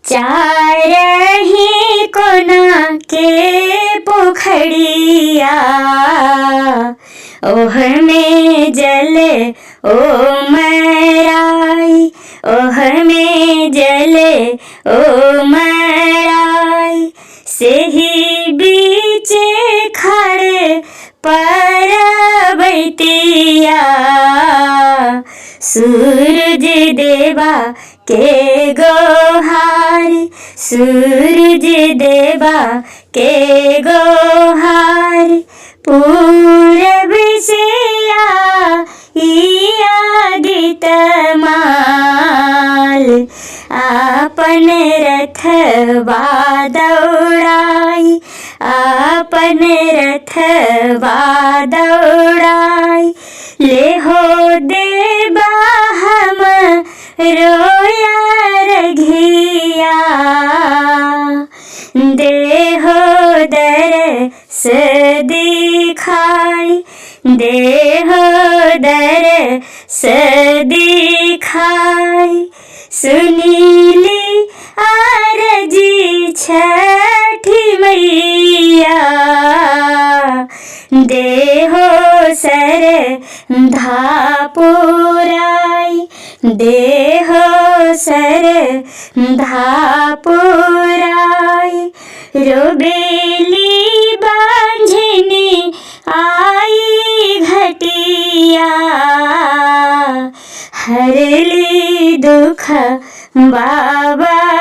चारही कोना के पोखरिया ओह में जल ओ मराई, ओह में जल ओ मराई। सेही बीचे खड़े परबैतिया सूरज देवा के गोहारी, सूरज देवा के गोहारी। पूरब से आदित माल आपन रथवा दौड़ाई, आपन रथवा दौड़ाई। ले हो देवा हम रोया रघिया, देहो दरस दिखाई, देहो दरस दिखाई। सुनीली आरजी छठी मैया, देहो सर धापुराई, देहो सर धापुराई। रोबेली बांझनी आई घटिया, हरली दुख बाबलाई,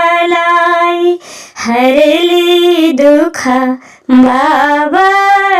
हरली दुख बाबलाई।